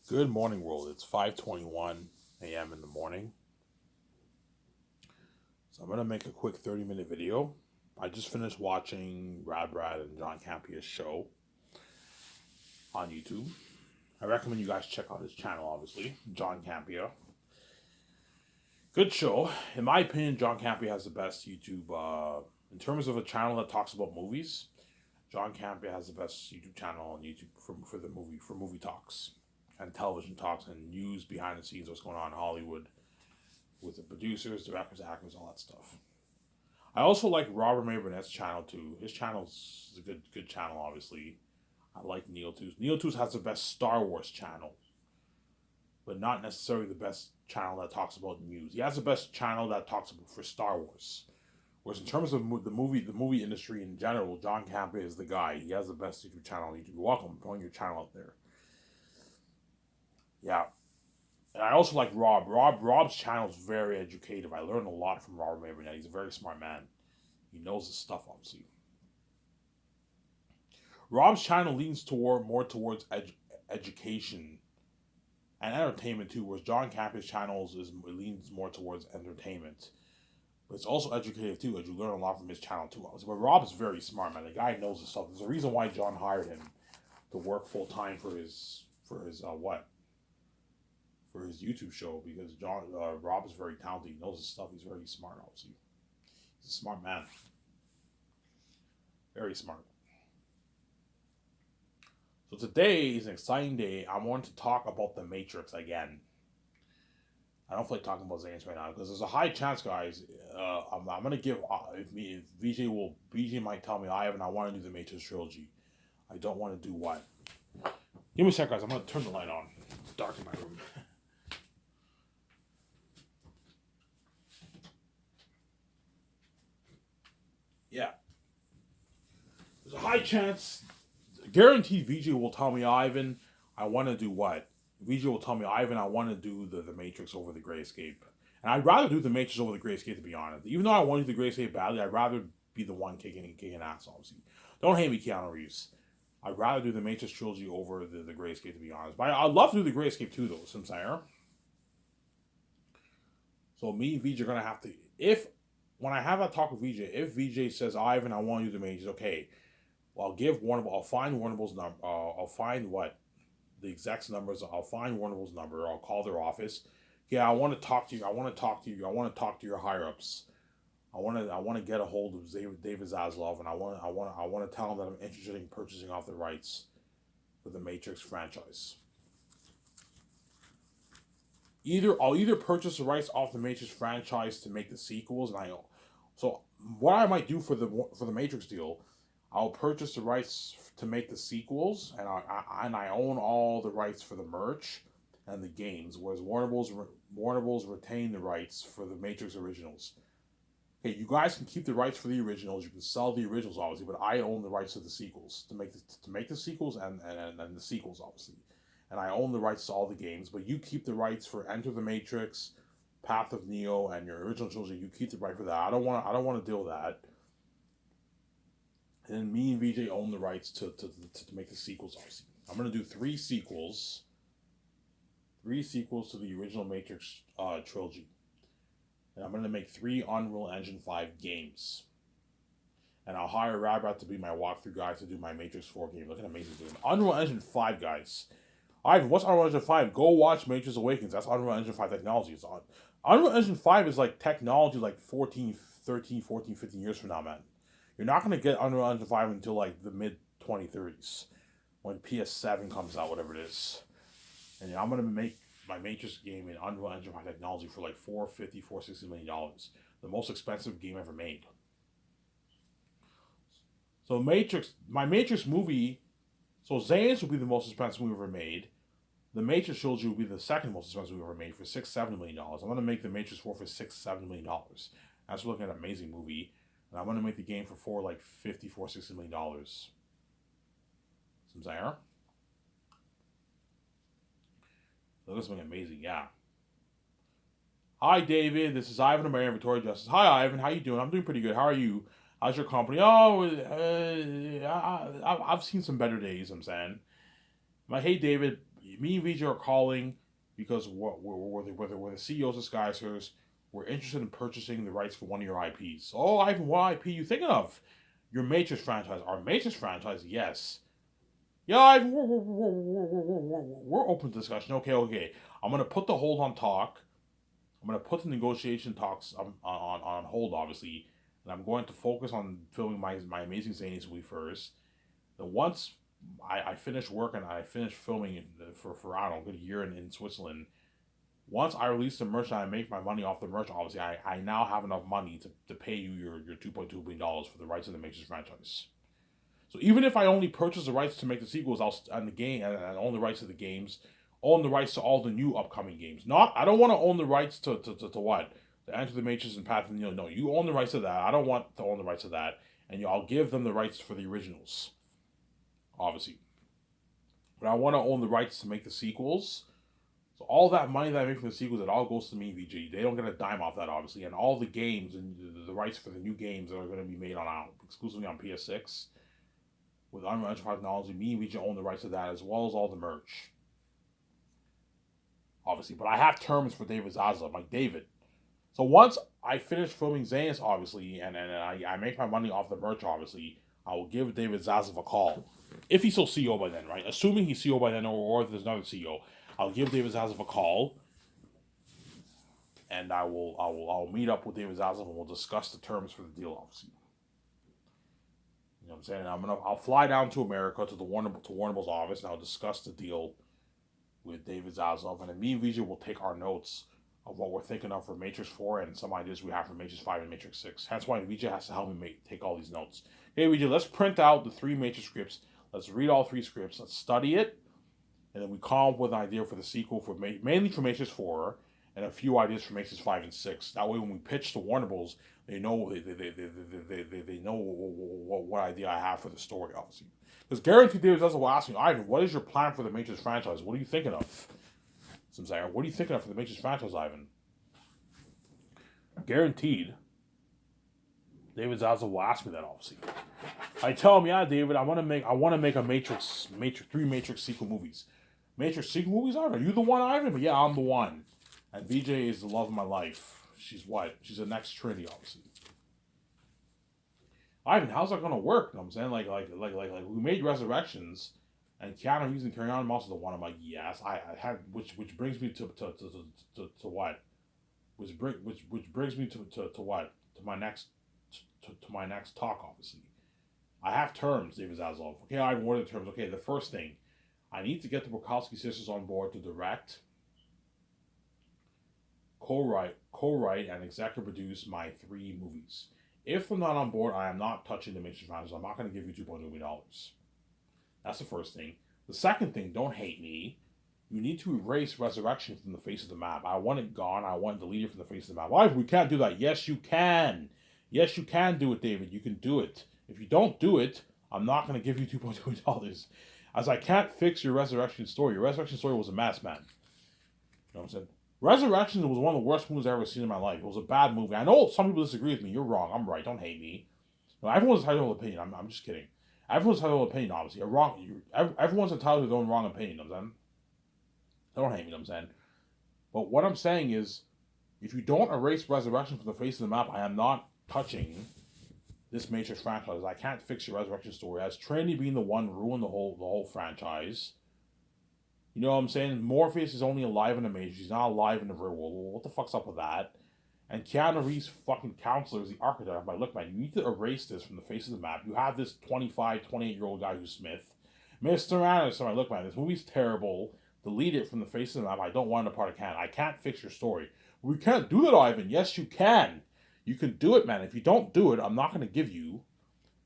Good morning, world. It's 5:21 a.m. in the morning. So I'm gonna make a quick 30-minute video. I just finished watching Brad and John Campia's show on YouTube. I recommend you guys check out his channel, obviously. John Campia. Good show. In my opinion, John Campia has the best YouTube in terms of a channel that talks about movies. John Campia has the best YouTube channel on YouTube for movie talks and television talks and news behind the scenes, what's going on in Hollywood with the producers, directors, actors, all that stuff. I also like Robert May Burnett's channel too. His channel's a good channel, obviously. I like Neil Tooth. Neil Tooth has the best Star Wars channel, but not necessarily the best channel that talks about news. He has the best channel that talks about for Star Wars. Whereas in terms of the movie industry in general, John Campia is the guy. He has the best YouTube channel on YouTube. You're welcome. I'm throwing your channel out there. Yeah. And I also like Rob. Rob's channel is very educative. I learned a lot from Robert May Burnett. He's a very smart man. He knows his stuff, obviously. Rob's channel leans more towards education and entertainment too, whereas John Campia's channel leans more towards entertainment. But it's also educative too, as you learn a lot from his channel too. But Rob's very smart, man. The guy knows his stuff. There's a reason why John hired him to work full time for his YouTube show, because Rob is very talented. He knows his stuff. He's very smart, obviously. He's a smart man. Very smart. So today is an exciting day. I want to talk about The Matrix again. I don't feel like talking about Zanes right now because there's a high chance, guys. I'm gonna give if VJ might tell me I want to do the Matrix trilogy. I don't want to do what. Give me a sec, guys. I'm gonna turn the light on. It's dark in my room. Yeah. There's a high chance, guaranteed VJ will tell me, Ivan, I want to do what? VJ will tell me, Ivan, I want to do the Matrix over the Great Escape. And I'd rather do the Matrix over the Great Escape, to be honest. Even though I want to do the Great Escape badly, I'd rather be the one kicking ass, obviously. Don't hate me, Keanu Reeves. I'd rather do the Matrix trilogy over the Great Escape, to be honest. But I'd love to do the Great Escape too, though, since I am. So me and VJ are going to have to, when I have a talk with VJ, if VJ says, Ivan, I want to do the Matrix, okay. Well, I'll find Warnable's number. I'll find the exec's numbers. I'll find Warnable's number. I'll call their office. Yeah, I want to talk to you. I want to talk to you. I want to talk to your higher ups. I want to get a hold of David Zaslav, and I want to tell him that I'm interested in purchasing off the rights for the Matrix franchise. I'll purchase the rights off the Matrix franchise to make the sequels, so what I might do for the Matrix deal, I'll purchase the rights to make the sequels, and I own all the rights for the merch and the games, whereas Warner Bros. Retain the rights for the Matrix originals. Okay, you guys can keep the rights for the originals. You can sell the originals, obviously, but I own the rights to the sequels to make the sequels and the sequels, obviously. And I own the rights to all the games, but you keep the rights for Enter the Matrix, Path of Neo, and your original trilogy. You keep the right for that. I don't want to deal with that. And then me and VJ own the rights to make the sequels, obviously. I'm going to do three sequels to the original Matrix trilogy. And I'm going to make 3 Unreal Engine 5 games. And I'll hire Rabrat to be my walkthrough guy to do my Matrix 4 game. Look at amazing game. Unreal Engine 5, guys. Ivan, what's Unreal Engine 5? Go watch Matrix Awakens. That's Unreal Engine 5 technology. Unreal Engine 5 is like technology like 15 years from now, man. You're not going to get Unreal Engine 5 until like the mid-2030s when PS7 comes out, whatever it is. And I'm going to make my Matrix game in Unreal Engine 5 technology for like $460 million. The most expensive game ever made. So my Matrix movie, so Zanes will be the most expensive movie ever made. The Matrix trilogy will be the second most expensive movie ever made for $670 million. I'm going to make the Matrix 4 for $670 million. That's looking at an amazing movie. And I'm going to make the game for $60 million. Some Zaire. So this is looking amazing, yeah. Hi, David. This is Ivan of Marion Victoria Justice. Hi, Ivan. How you doing? I'm doing pretty good. How are you? How's your company? Oh, I've seen some better days, I'm saying. Hey, David, me and VJ are calling because we're the CEOs of Skysers. We're interested in purchasing the rights for one of your IPs. Oh, Ivan, what IP you thinking of? Your Matrix franchise. Our Matrix franchise, yes. Yeah, Ivan, we're open to discussion. Okay. I'm going to put the hold on talk. I'm going to put the negotiation talks on hold, obviously. And I'm going to focus on filming my Amazing Zanies movie first. Then once I finish work and I finish filming for I don't know, a good year in Switzerland, once I release the merch and I make my money off the merch, obviously, I now have enough money to pay you your $2.2 billion for the rights of the Matrix franchise. So even if I only purchase the rights to make the sequels, and the game and own the rights to the games, own the rights to all the new upcoming games. I don't want to own the rights to what? To Enter the Matrix and Path of the Neo. No, you own the rights to that. I don't want to own the rights to that. And I'll give them the rights for the originals. Obviously. But I want to own the rights to make the sequels. So all that money that I make from the sequels, it all goes to me, VG. They don't get a dime off that, obviously. And all the games and the rights for the new games that are going to be made exclusively on PS6 with Unreal Engine 5 technology, me and VG own the rights to that as well as all the merch. Obviously. But I have terms for David Zaslav. I'm like, David. So once I finish filming Zanus, obviously, and I make my money off the merch, obviously, I will give David Zaslav a call. If he's still CEO by then, right? Assuming he's CEO by then, or if there's another CEO, I'll give David Zaslav a call, and I'll meet up with David Zaslav and we'll discuss the terms for the deal, obviously. You know what I'm saying? I'll fly down to America to Warner Bros. Office and I'll discuss the deal with David Zaslav, and then me and Vijay will take our notes of what we're thinking of for Matrix 4 and some ideas we have for Matrix 5 and Matrix 6. That's why Vijay has to help me take all these notes. Hey Vijay, let's print out the 3 Matrix scripts. Let's read all 3 scripts. Let's study it. And then we come up with an idea for the sequel, mainly for Matrix 4, and a few ideas for Matrix 5 and 6. That way when we pitch to Warner Bros., they know they know what idea I have for the story, obviously. Because guaranteed David Zaslav will ask me, Ivan, what is your plan for the Matrix franchise? What are you thinking of? What are you thinking of for the Matrix franchise, Ivan? Guaranteed David Zaslav will ask me that, obviously. I tell him, yeah, David, I want to make a Matrix 3 Matrix sequel movies. Matrix sequel movies, Ivan? Are you the one, Ivan? But yeah, I'm the one. And VJ is the love of my life. She's what? She's the next Trinity, obviously. Ivan, how's that gonna work? You know what I'm saying? Like we made Resurrections, and Keanu Reeves and Carrie Ann Moss are the one. I'm like, yes, I had, which brings me to what? Which brings me to what? To my next talk, obviously. I have terms, David Zaslav. Okay, Ivan, what are the terms? Okay, the first thing, I need to get the Wachowski sisters on board to direct, co-write, and executive produce my 3 movies. If they're not on board, I am not touching the Matrix franchise. I'm not going to give you $2.2 million. That's the first thing. The second thing, don't hate me. You need to erase Resurrection from the face of the map. I want it gone. I want it deleted from the face of the map. Why? We can't do that. Yes, you can. Yes, you can do it, David. You can do it. If you don't do it, I'm not going to give you $2.2 million. As I can't fix your Resurrection story. Your Resurrection story was a mess, man. You know what I'm saying? Resurrection was one of the worst movies I've ever seen in my life. It was a bad movie. I know some people disagree with me. You're wrong. I'm right. Don't hate me. No, everyone's entitled to opinion. I'm just kidding. Everyone's entitled to opinion, obviously. Everyone's entitled to their own wrong opinion, you know what I'm saying? Don't hate me, you know what I'm saying? But what I'm saying is, if you don't erase Resurrection from the face of the map, I am not touching this Matrix franchise. I can't fix your Resurrection story. As Trinity being the one ruined the whole franchise. You know what I'm saying? Morpheus is only alive in the Matrix. He's not alive in the real world. What the fuck's up with that? And Keanu Reeves' fucking counselor is the architect. I'm like, look, man, you need to erase this from the face of the map. You have this 25, 28-year-old guy who's Smith. Mr. Anderson, I'm like, look, man, this movie's terrible. Delete it from the face of the map. I don't want it a part of canon. I can't fix your story. We can't do that, Ivan. Yes, you can. You can do it, man. If you don't do it, I'm not going to give you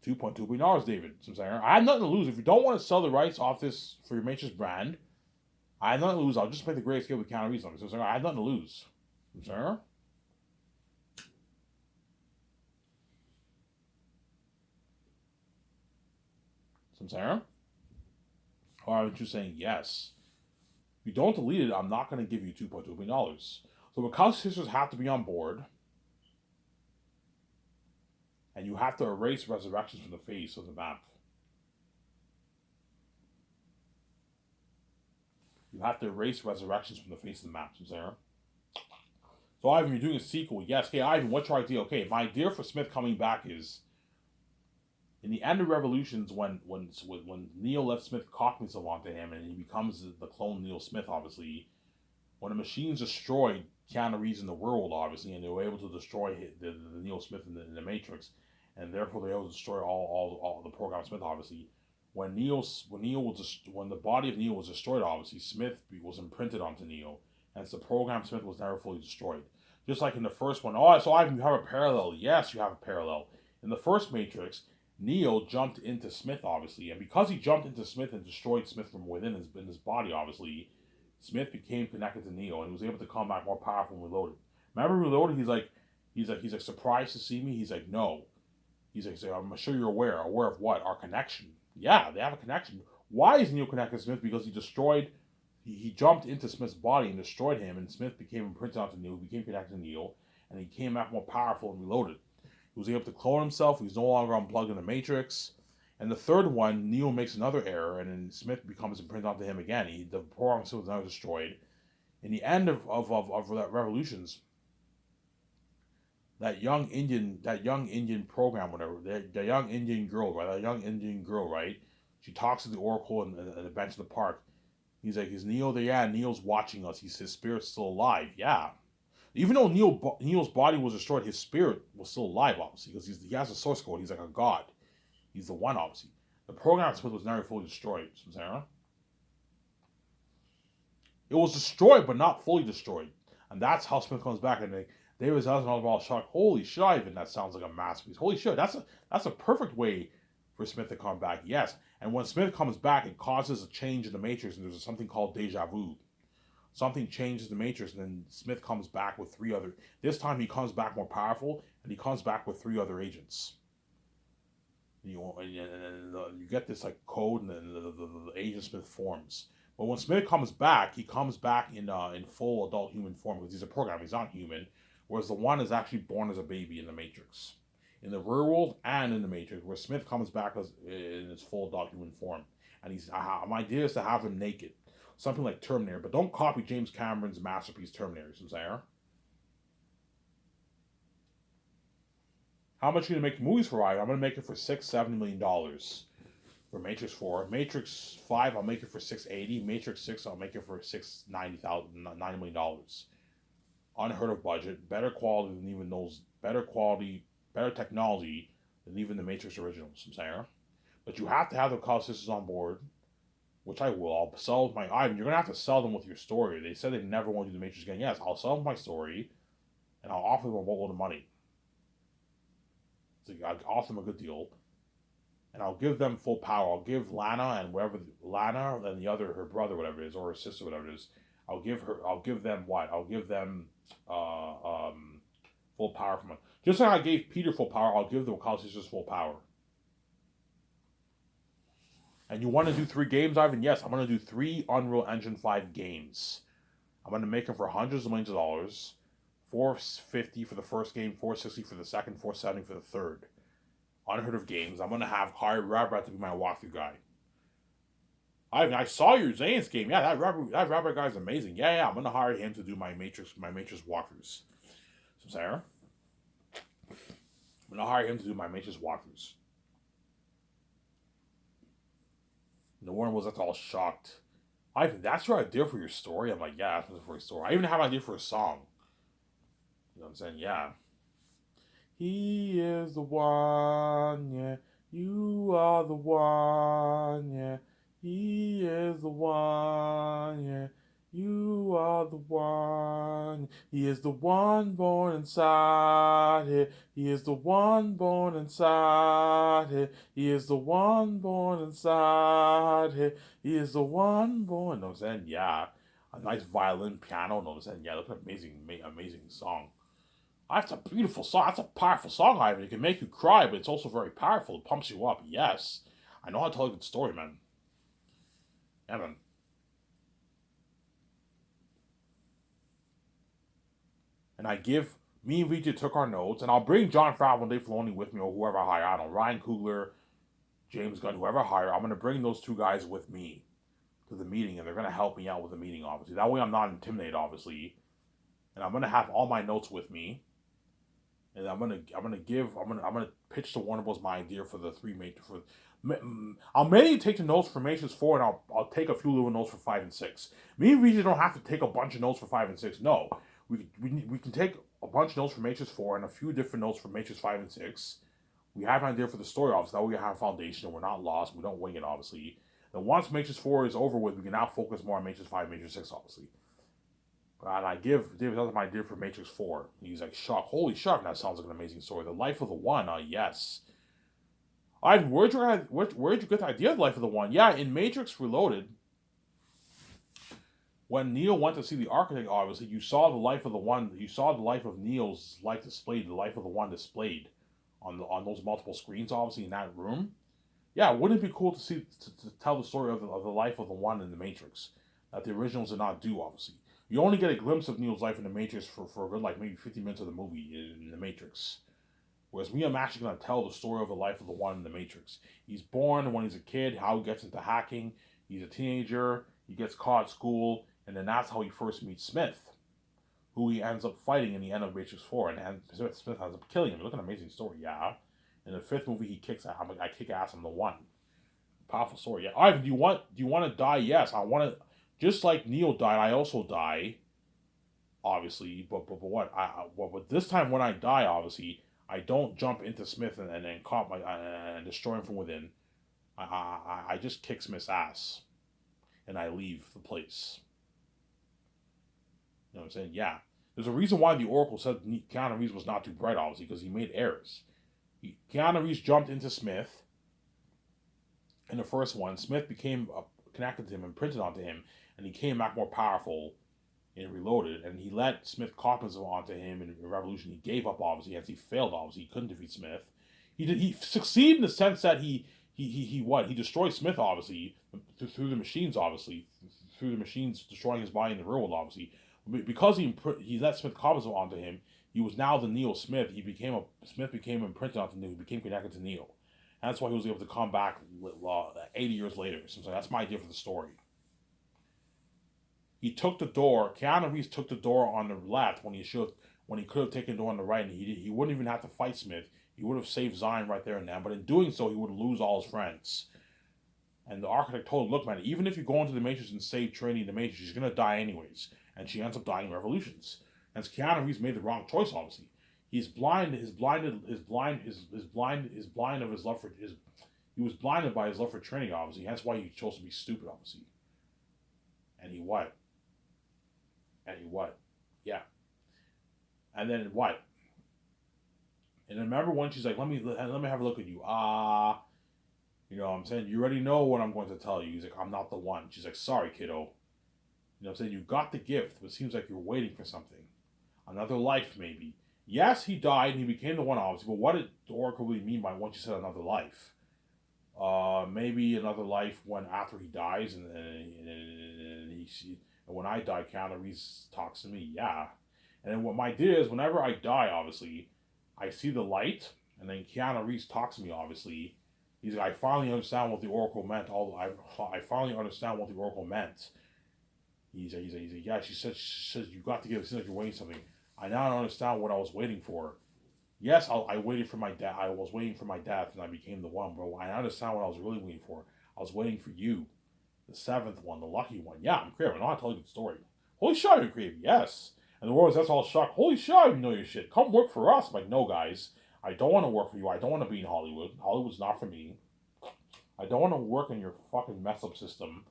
$2.2 billion, David. So I'm saying, I have nothing to lose. If you don't want to sell the rights off this for your Matrix brand, I have nothing to lose. I'll just play the greatest game with Keanu Reeves on it. So I have nothing to lose. Sir? Sarah? Or aren't you saying yes? If you don't delete it, I'm not going to give you $2.2 million. So because sisters have to be on board, and you have to erase Resurrections from the face of the map. You have to erase Resurrections from the face of the map, Sarah. So Ivan, you're doing a sequel. Yes. Okay, Ivan, what's your idea? Okay, my idea for Smith coming back is in the end of Revolutions, when Neo lets Smith copy himself onto him, and he becomes the clone Neo Smith, obviously. When the machines destroyed Keanu Reeves in the world, obviously, and they were able to destroy the Neo Smith in the Matrix, and therefore they were able to destroy all the program Smith, obviously. When the body of Neo was destroyed, obviously Smith was imprinted onto Neo, and the program Smith was never fully destroyed. Just like in the first one. Oh, so you have a parallel. Yes, you have a parallel. In the first Matrix, Neo jumped into Smith, obviously, and because he jumped into Smith and destroyed Smith from within his body, obviously, Smith became connected to Neo and he was able to come back more powerful and Reloaded. Remember Reloaded? He's like surprised to see me. He's like, no. He's like, I'm sure you're aware. Aware of what? Our connection. Yeah, they have a connection. Why is Neo connected to Smith? Because he jumped into Smith's body and destroyed him, and Smith became imprinted onto Neo, became connected to Neo, and he came back more powerful and Reloaded. He was able to clone himself. He was no longer unplugged in the Matrix. And the third one, Neo makes another error, and then Smith becomes imprinted onto him again. The program was now destroyed. In the end of that Revolutions, that young Indian program, whatever, the young Indian girl, right? That young Indian girl, right? She talks to the Oracle in the bench of the park. He's like, is Neo there? Yeah, Neo's watching us. His spirit's still alive. Yeah. Even though Neo's body was destroyed, his spirit was still alive, obviously, because he has a source code. He's like a god. He's the one, obviously. The program Smith was never fully destroyed, Sarah. It was destroyed, but not fully destroyed. And that's how Smith comes back. And David Zaslav was all shocked. Holy shit, Ivan, that sounds like a masterpiece. Holy shit, that's a perfect way for Smith to come back. Yes. And when Smith comes back, it causes a change in the Matrix, and there's something called deja vu. Something changes the Matrix, and then Smith comes back with three other. This time he comes back more powerful, and he comes back with three other agents. You get this like code, and then the Agent Smith forms. But when Smith comes back, he comes back in full adult human form because he's a program. He's not human. Whereas the one is actually born as a baby in the Matrix, in the real world and in the Matrix. Where Smith comes back in his full adult human form, and my idea is to have him naked, something like Terminator. But don't copy James Cameron's masterpiece Terminator. You know what I'm saying? How much are you gonna make movies for? I'm gonna make it for $670 million for Matrix 4. Matrix 5, I'll make it for $680. Matrix 6, I'll make it for $90 million. Unheard of budget, better quality than even those, better technology than even the Matrix originals. I'm saying, but you have to have the call sisters on board, which I will. I'll sell my item. You're gonna have to sell them with your story. They said they never want to do the Matrix again. Yes, I'll sell them my story, and I'll offer them a boatload of money. So I'll offer them a good deal, and I'll give them full power. I'll give Lana and the other, her brother, whatever it is, or her sister, whatever it is. I'll give them what? I'll give them full power from it. Just like I gave Peter full power, I'll give the Wakala sisters full power. And you want to do 3 games, Ivan? Yes, I'm going to do 3 Unreal Engine 5 games. I'm going to make them for hundreds of millions of dollars. $450 for the first game, $460 for the second, $470 for the third. Unheard of games. I'm going to hire Rabrat to be my walkthrough guy. I saw your Zane's game. Yeah, that Rabrat guy's amazing. Yeah, I'm going to hire him to do my Matrix walkthroughs. So, Sarah? I'm going to hire him to do my Matrix walkthroughs. And the Warren was all shocked. Ivan, that's your idea for your story? I'm like, yeah, that's for your story. I even have an idea for a song. You know what I'm saying? Yeah. He is the one, yeah. You are the one, yeah. He is the one, yeah. You are the one. He is the one born inside here. He is the one born inside here. He is the one born inside here. He is the one born. You know what I'm saying? Yeah. A nice violin, piano. You know what I'm saying? Yeah, that's an amazing song. That's a beautiful song. That's a powerful song, Ivan. It can make you cry, but it's also very powerful. It pumps you up. Yes. I know how to tell a good story, man. Yeah, man. And me and VJ took our notes, and I'll bring Jon Favreau and Dave Filoni with me, or whoever I hire. I don't know, Ryan Coogler, James Gunn, whoever I hire. I'm going to bring those 2 guys with me to the meeting, and they're gonna help me out with the meeting. Obviously, that way I'm not intimidated. Obviously, and I'm gonna have all my notes with me, and I'm gonna pitch to Warner Bros. My idea for the three major for. I'll mainly take the notes for Matrix 4, and I'll take a few little notes for 5 and 6. Me and Regis don't have to take a bunch of notes for 5 and 6. No, we can take a bunch of notes for Matrix 4 and a few different notes for Matrix 5 and 6. We have an idea for the story, obviously. That way we have a foundation and we're not lost. We don't wing it, obviously. Then once Matrix 4 is over with, we can now focus more on Matrix 5 and Matrix 6, obviously. And I give David Ellis my idea for Matrix 4. He's like, shock, holy shock, that sounds like an amazing story. The Life of the One, yes. Where'd you get the idea of the Life of the One? Yeah, in Matrix Reloaded, when Neo went to see the architect, obviously, you saw the life of the one. You saw the life of Neo's life displayed, the life of the one displayed on those multiple screens, obviously in that room. Yeah, wouldn't it be cool to see to tell the story of the life of the one in the Matrix that the originals did not do? Obviously, you only get a glimpse of Neo's life in the Matrix for a good like maybe 50 minutes of the movie in the Matrix. Whereas me, I'm actually going to tell the story of the life of the one in the Matrix. He's born when he's a kid, how he gets into hacking. He's a teenager. He gets caught at school, and then that's how he first meets Smith, who he ends up fighting in the end of Matrix 4, and Smith ends up killing him. Look at an amazing story, yeah. In the fifth movie, he kicks ass. I kick ass in the one. Powerful story, yeah. Ivan, do you want to die? Yes, I want to. Just like Neo died, I also die. Obviously, but what? But this time when I die, obviously, I don't jump into Smith and then caught my and destroy him from within. I just kick Smith's ass, and I leave the place. You know what I'm saying? Yeah. There's a reason why the Oracle said Keanu Reeves was not too bright, obviously, because he made errors. Keanu Reeves jumped into Smith in the first one. Smith became connected to him, imprinted onto him, and he came back more powerful in Reloaded. And he let Smith copies onto him in Revolution. He gave up, obviously, as he failed, obviously. He couldn't defeat Smith. He succeeded in the sense that he destroyed Smith, obviously, through the machines, obviously, through the machines destroying his body in the real world, obviously. Because he let Smith copies onto him, he was now the Neo Smith. Smith became imprinted onto Neo. He became connected to Neo. And that's why he was able to come back 80 years later. So that's my idea for the story. He took the door. Keanu Reeves took the door on the left when he could have taken the door on the right, and he wouldn't even have to fight Smith. He would have saved Zion right there and then. But in doing so, he would lose all his friends. And the architect told him, look, man, even if you go into the Matrix and save Trinity in the Matrix, she's gonna die anyways. And she ends up dying in Revolutions. And Keanu Reeves made the wrong choice, obviously. He's blind. He was blinded by his love for Trinity, obviously. That's why he chose to be stupid, obviously. And he what? Yeah. And then what? And then remember when she's like, let me have a look at you. You know what I'm saying? You already know what I'm going to tell you. He's like, I'm not the one. She's like, sorry, kiddo. You know what I'm saying? You got the gift, but it seems like you're waiting for something. Another life, maybe. Yes, he died and he became the one, obviously, but what did the Oracle really mean by when she said another life? Maybe another life when after he dies and when I die, Keanu Reeves talks to me, yeah. And then what my idea is, whenever I die, obviously, I see the light, and then Keanu Reeves talks to me, obviously. He's like, I finally understand what the Oracle meant. I finally understand what the Oracle meant. He's like, yeah, she says, you got to give it. It seems like you're waiting something. I now understand what I was waiting for. Yes, I waited for my death. I was waiting for my death, and I became the one. But I understand what I was really waiting for. I was waiting for you, the seventh one, the lucky one. Yeah, I'm creative. I know how to tell you the story. Holy shit, you're creative. Yes. And the world that's all shocked. Holy shit, you know your shit. Come work for us. I'm like, no, guys. I don't want to work for you. I don't want to be in Hollywood. Hollywood's not for me. I don't want to work in your fucking mess up system.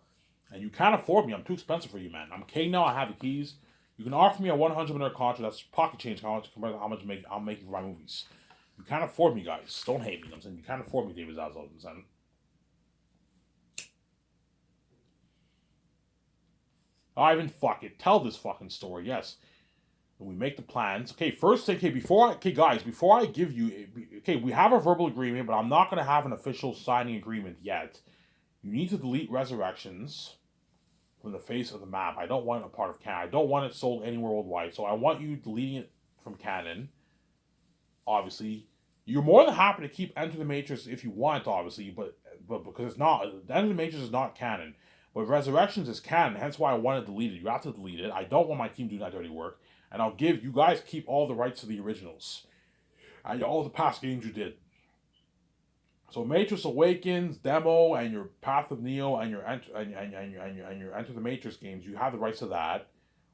And you can't afford me. I'm too expensive for you, man. I'm king now. I have the keys. You can offer me a $100 million contract. That's pocket change compared to how much I'm making for my movies. You can't afford me, guys. Don't hate me. You know what I'm saying? You can't afford me, David Zaslav. I'm saying. Ivan, fuck it. Tell this fucking story. Yes. And we make the plans. Okay, first, guys, before I give you, okay, we have a verbal agreement, but I'm not going to have an official signing agreement yet. You need to delete Resurrections from the face of the map. I don't want it a part of canon. I don't want it sold anywhere worldwide, so I want you deleting it from canon. Obviously, you're more than happy to keep Enter the Matrix if you want, obviously, but because it's not, Enter the Matrix is not canon. But Resurrections is canon, hence why I want to delete it. You have to delete it. I don't want my team doing that dirty work. And I'll give you guys keep all the rights to the originals. And all the past games you did. So Matrix Awakens, Demo, and your Path of Neo and your Enter the Matrix games, you have the rights to that.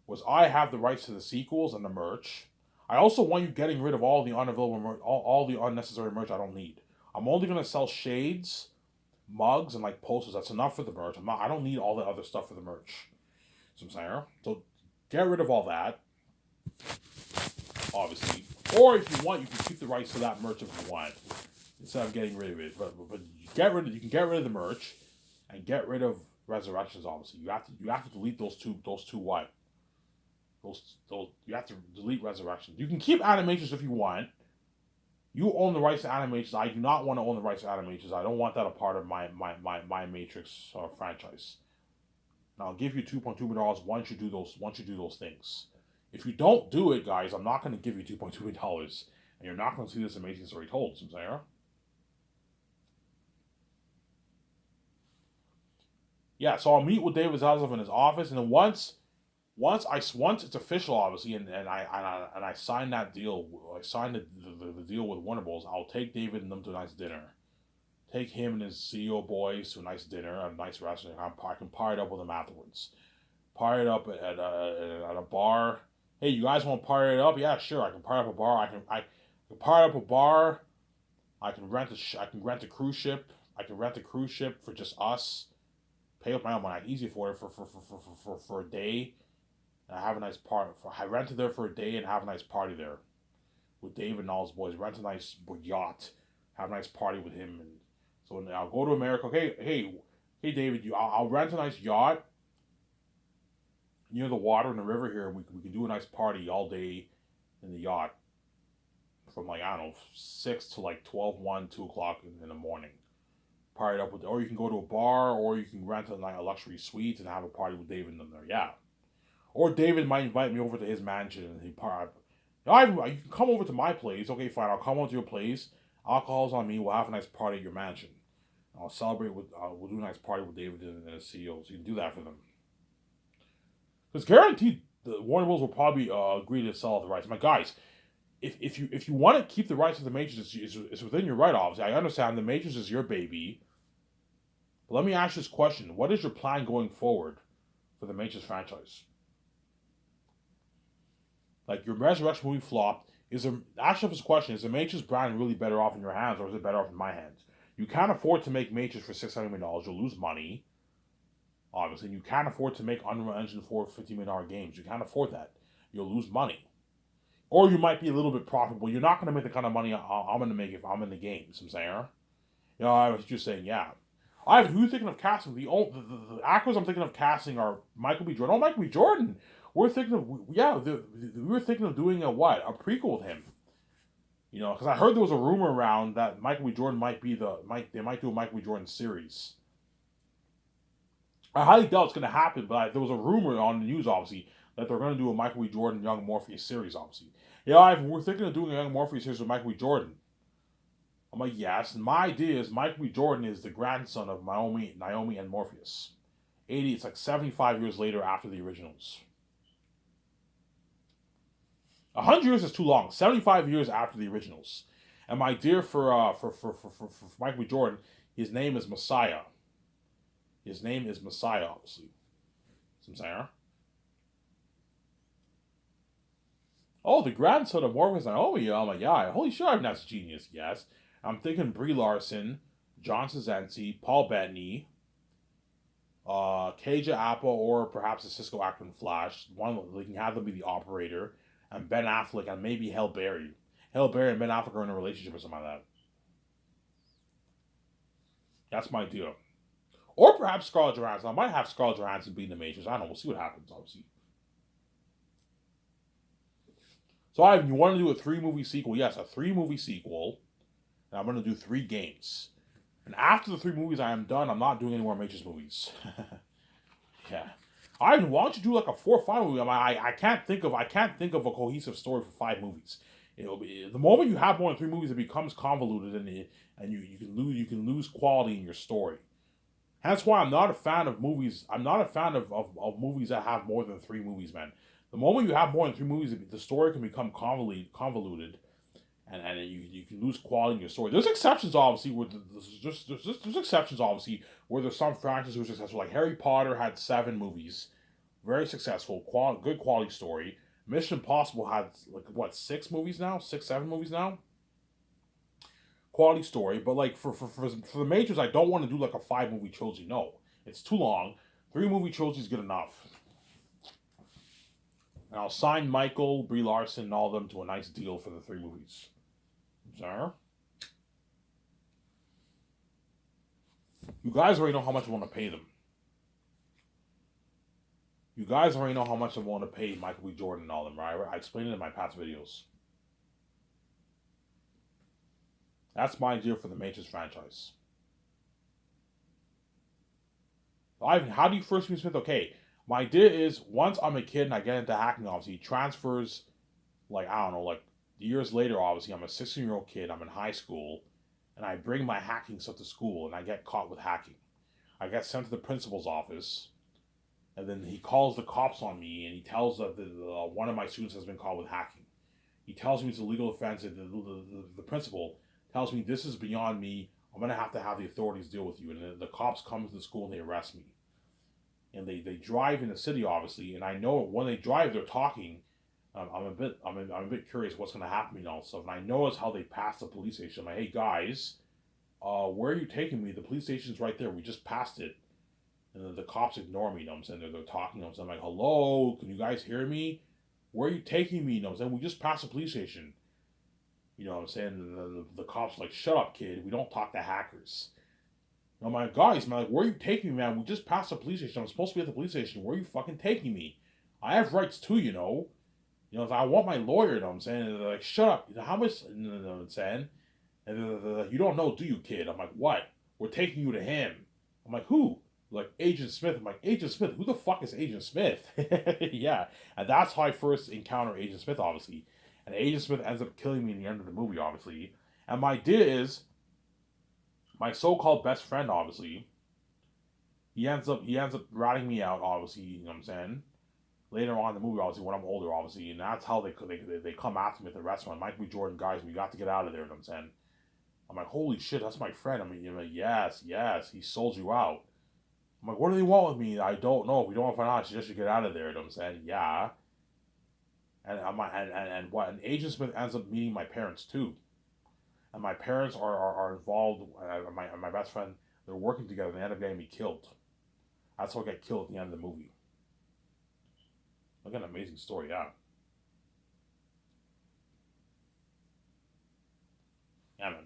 Was I have the rights to the sequels and the merch. I also want you getting rid of all the unavailable merch, all the unnecessary merch I don't need. I'm only gonna sell shades, mugs, and like posters. That's enough for the merch. I don't need all the other stuff for the merch. So I'm saying, so get rid of all that. Obviously, or if you want, you can keep the rights to that merch if you want, instead of getting rid of it. But you can get rid of the merch, and get rid of Resurrections. Obviously, you have to delete those two what. Those you have to delete Resurrections. You can keep Animations if you want. You own the rights to Animations. I do not want to own the rights to Animations. I don't want that a part of my Matrix franchise. And I'll give you $2.2 million once you do those things. If you don't do it, guys, I'm not going to give you $2.2 million, and you're not going to see this amazing story told. So, yeah, so I'll meet with David Zaslav in his office, and then once it's official, obviously, and I sign that deal. I signed the deal with Warner Bros. I'll take David and them to a nice dinner. Take him and his CEO boys to a nice dinner, a nice restaurant. I can par it up with them afterwards. Par it up at a bar. Hey, you guys want to par it up? Yeah, sure. I can par up a bar. I can par up a bar. I can rent a cruise ship. I can rent a cruise ship for just us. Pay up my own money. Easy for it for a day. And I have a nice party. I rented there for a day and have a nice party there with David and all his boys. Rent a nice yacht. Have a nice party with him. And so I'll go to America. Hey, David, I'll rent a nice yacht near the water and the river here, and we can do a nice party all day in the yacht from like, I don't know, 6 to like 12, 1, 2 o'clock in the morning. Party up with, or you can go to a bar, or you can rent a luxury suite and have a party with David and them there. Yeah. Or David might invite me over to his mansion and he party. You can come over to my place. Okay, fine. I'll come over to your place. Alcohol's on me. We'll have a nice party at your mansion. I'll celebrate with. We'll do a nice party with David and his CEO. So you can do that for them. Because guaranteed, the Warner Bros. Will probably agree to sell the rights. My guys, if you want to keep the rights to the Matrix, it's within your right. Obviously, I understand the Matrix is your baby. But let me ask you this question: what is your plan going forward for the Matrix franchise? Like, your Resurrection movie flopped. Ask yourself this question: is the Matrix brand really better off in your hands, or is it better off in my hands? You can't afford to make Matrix for $600 million. You'll lose money, obviously. And you can't afford to make Unreal Engine 4 $50 million games. You can't afford that. You'll lose money. Or you might be a little bit profitable. You're not going to make the kind of money I'm going to make if I'm in the game. So I'm saying, I was just saying, yeah. Who's thinking of casting? The actors I'm thinking of casting are Michael B. Jordan. Oh, Michael B. Jordan. We're thinking of, we were thinking of doing a prequel with him. Because I heard there was a rumor around that Michael B. Jordan they might do a Michael B. Jordan series. I highly doubt it's going to happen, but there was a rumor on the news, obviously, that they're going to do a Michael B. Jordan Young Morpheus series, obviously. We're thinking of doing a Young Morpheus series with Michael B. Jordan. I'm like, yes, and my idea is Michael B. Jordan is the grandson of Naomi and Morpheus. It's like 75 years later after the originals. 100 years is too long. 75 years after the originals. And my idea for Michael B. Jordan, his name is Messiah. His name is Messiah, obviously. Some saying. Oh, the grandson of Morpheus and Naomi. I'm like, yeah, holy shit, that's genius. Yes. I'm thinking Brie Larson, John Krasinski, Paul Bettany, Kaja Appa, or perhaps a Cisco actor in Flash. We can have them be the operator, and Ben Affleck, and maybe Halle Berry. Halle Berry and Ben Affleck are in a relationship or something like that. That's my deal. Or perhaps Scarlett Johansson. I might have Scarlett Johansson be in the Matrix. I don't know. We'll see what happens, obviously. So, Ivan, you want to do a 3-movie sequel? Yes, a 3-movie sequel. And I'm going to do 3 games. And after the 3 movies I am done, I'm not doing any more Matrix movies. Yeah. Ivan, why don't you do like a 4 or 5 movie? I can't think of a cohesive story for 5 movies. The moment you have more than 3 movies, it becomes convoluted, and you can lose quality in your story. That's why I'm not a fan of movies. I'm not a fan of movies that have more than three movies, man. The moment you have more than three movies, the story can become convoluted, and you can lose quality in your story. There's exceptions, obviously, where there's exceptions, obviously, where there's some franchises who are successful. Like Harry Potter had 7 movies, very successful, good quality story. Mission Impossible had like what 6 movies now, 6, 7 movies now, quality story. But like for the majors, I don't want to do like a 5 movie trilogy. No, it's too long. 3 movie trilogy is good enough. And I'll sign Michael, Brie Larson, and all of them to a nice deal for the 3 movies. Sir, you guys already know how much I want to pay them. You guys already know how much I want to pay Michael B. Jordan and all of them, right? I explained it in my past videos. That's my deal for the Matrix franchise. Ivan, how do you first meet Smith? Okay, my idea is once I'm a kid and I get into hacking, obviously, he transfers, like, I don't know, like, years later, obviously, I'm a 16-year-old kid, I'm in high school, and I bring my hacking stuff to school, and I get caught with hacking. I get sent to the principal's office, and then he calls the cops on me, and he tells that one of my students has been caught with hacking. He tells me it's a legal offense, and the principal tells me this is beyond me. I'm going to have the authorities deal with you. And the cops come to the school and they arrest me. And they drive in the city, obviously. And I know when they drive, they're talking. I'm a bit curious what's going to happen and all stuff. And I notice how they pass the police station. I'm like, hey guys, where are you taking me? The police station's right there. We just passed it. And then the cops ignore me. You know what I'm saying? They're talking. You know what I'm saying? I'm like, hello, can you guys hear me? Where are you taking me? You know what I'm saying? We just passed the police station. You know what I'm saying? The cops like, shut up, kid. We don't talk to hackers. And I'm like, guys, man, like, where are you taking me, man? We just passed the police station. I'm supposed to be at the police station. Where are you fucking taking me? I have rights too, you know. You know, I want my lawyer, you know what I'm saying? And they're like, shut up. You know, how much, you know what I'm saying? And they're like, you don't know, do you, kid? I'm like, what? We're taking you to him. I'm like, who? Like, Agent Smith. I'm like, Agent Smith? Who the fuck is Agent Smith? Yeah. And that's how I first encounter Agent Smith, obviously. And Agent Smith ends up killing me in the end of the movie, obviously. And my idea is, my so-called best friend, obviously, he ends up ratting me out, obviously, you know what I'm saying? Later on in the movie, obviously, when I'm older, obviously, and that's how they come after me at the restaurant. Mike B. Jordan, guys, we got to get out of there, you know what I'm saying? I'm like, holy shit, that's my friend. I mean, you know, yes, he sold you out. I'm like, what do they want with me? I don't know. If we don't want to find out, she just should get out of there, you know what I'm saying? Yeah. And what? And Agent Smith ends up meeting my parents too. And my parents are involved. My best friend, they're working together. And they end up getting me killed. That's how I get killed at the end of the movie. Look at an amazing story, yeah. Yeah, man.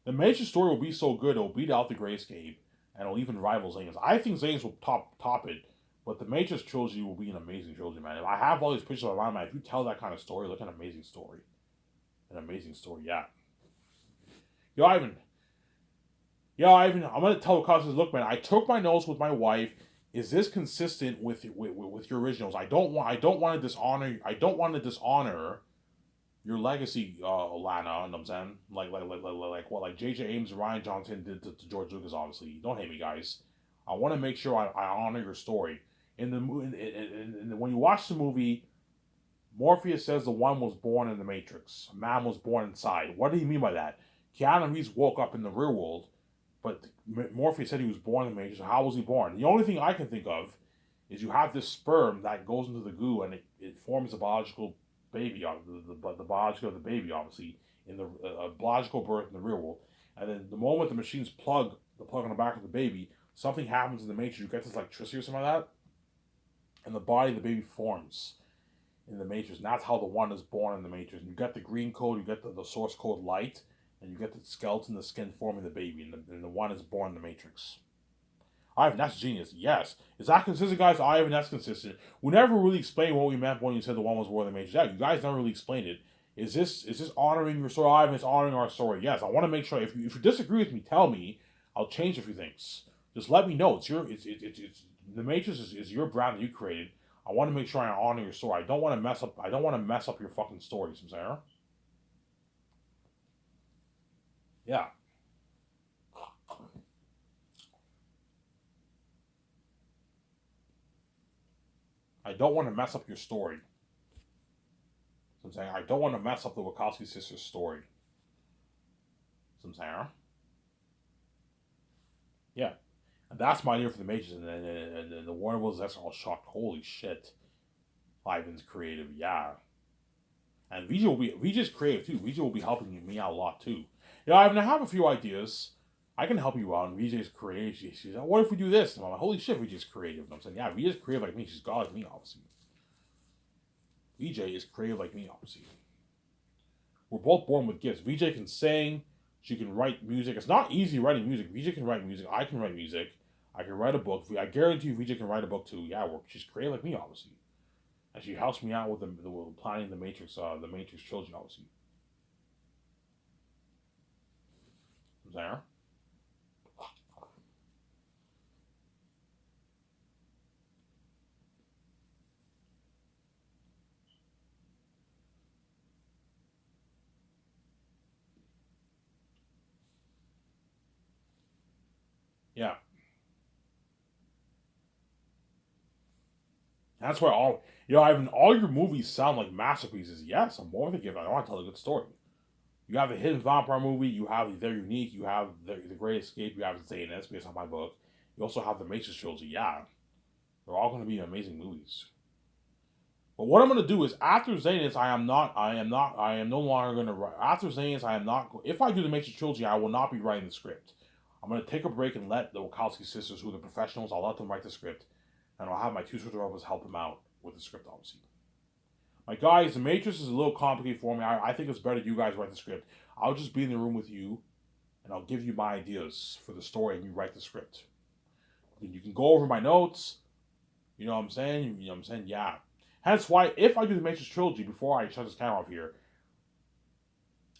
The major story will be so good, it'll beat out the Grayscape, and it'll even rival Zane's. I think Zane's will top it, but the Matrix trilogy will be an amazing trilogy, man. If I have all these pictures of my mind, if you tell that kind of story, look at an amazing story. An amazing story, yeah. Yo, Ivan. Yo, Ivan, I'm gonna tell Costas, look, man, I took my notes with my wife. Is this consistent with your originals? I don't want to dishonor your legacy, Lana. You know what I'm saying? Like what J.J. Abrams and Ryan Johnson did to George Lucas. Obviously, don't hate me, guys. I want to make sure I honor your story. When you watch the movie, Morpheus says the one was born in the Matrix. A man was born inside. What did he mean by that? Keanu Reeves woke up in the real world, but Morpheus said he was born in the Matrix. How was he born? The only thing I can think of is you have this sperm that goes into the goo and it forms a biological baby, the biological of the baby, obviously, in the biological birth in the real world. And then the moment the machines plug the plug on the back of the baby, something happens in the Matrix. You get this electricity or something like that, and the body of the baby forms in the Matrix. And that's how the one is born in the Matrix. And you get the green code, you get the source code light, and you get the skeleton, the skin forming the baby, and the one is born in the Matrix. Ivan, that's genius. Yes. Is that consistent, guys? Ivan, that's consistent. We never really explained what we meant when you said the one was born in the Matrix. Yeah, you guys never really explained it. Is this honoring your story, Ivan? It's honoring our story. Yes, I want to make sure. If you disagree with me, tell me. I'll change a few things. Just let me know. It's the Matrix is your brand that you created. I want to make sure I honor your story. I don't want to mess up. I don't want to mess up your fucking stories, Sarah. Yeah. I don't want to mess up your story. So I'm saying I don't want to mess up the Wachowski sisters' story. So I'm saying, huh? Yeah. And that's my idea for the Matrix, and the Warner Bros. That's all shocked. Holy shit. Ivan's creative, yeah. And VJ's creative too. VJ will be helping me out a lot too. I have a few ideas. I can help you out. And VJ's creative. She's like, what if we do this? And I'm like, holy shit, VJ's creative. And I'm saying, yeah, VJ's creative like me. She's God like me, obviously. VJ is creative like me, obviously. We're both born with gifts. VJ can sing. She can write music. It's not easy writing music. VJ can write music. I can write music. I can write a book. I guarantee you VJ can write a book too. Yeah, she's creative like me, obviously. And she helps me out with the planning the Matrix trilogy, obviously. There. Yeah. That's why Ivan, all your movies sound like masterpieces. Yes, I'm more than giving. I want to tell a good story. You have the Hidden Vampire movie. You have They're Unique. You have the Great Escape. You have Zaynets based on my book. You also have the Matrix trilogy. Yeah, they're all going to be amazing movies. But what I'm going to do is after Zaynets, I am no longer going to write. After Zaynets, I am not. If I do the Matrix trilogy, I will not be writing the script. I'm going to take a break and let the Wachowski sisters, who are the professionals, I'll let them write the script, and I'll have my two script writers help them out with the script, obviously. My guys, the Matrix is a little complicated for me. I think it's better you guys write the script. I'll just be in the room with you, and I'll give you my ideas for the story, and you write the script. You can go over my notes. You know what I'm saying? You know what I'm saying? Yeah. Hence why, if I do the Matrix trilogy before I shut this camera off here,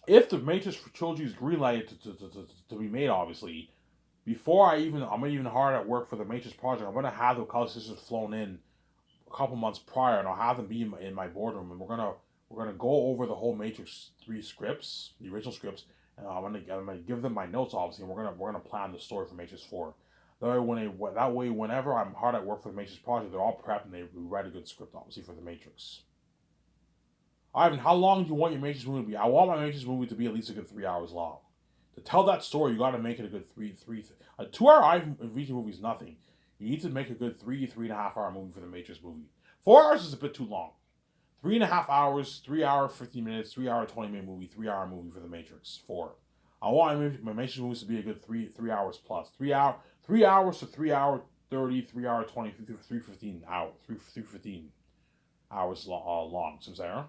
if the Matrix trilogy is greenlighted to be made, obviously, I'm even hard at work for the Matrix project. I'm gonna have the Wachowski sisters flown in a couple months prior, and I'll have them be in my boardroom, and we're gonna go over the whole Matrix 3 scripts, the original scripts, and I'm gonna give them my notes, obviously, and we're gonna plan the story for Matrix 4. That way, whenever I'm hard at work for the Matrix project, they're all prepped and they write a good script, obviously, for the Matrix. Ivan, how long do you want your Matrix movie to be? I want my Matrix movie to be at least a good 3 hours long. To tell that story, you got to make it a good a 2 hour Ivan VJ movie is nothing. You need to make a good 3.5 hour movie for the Matrix movie. 4 hours is a bit too long. 3.5 hours, 3 hour 50 minutes, 3 hour 20 minute movie, 3 hour movie for the Matrix 4. I want my Matrix movies to be a good 3 hours plus. 3 hours to 3 hour 30, 3 hour 20, 315 hours long. So I'm saying,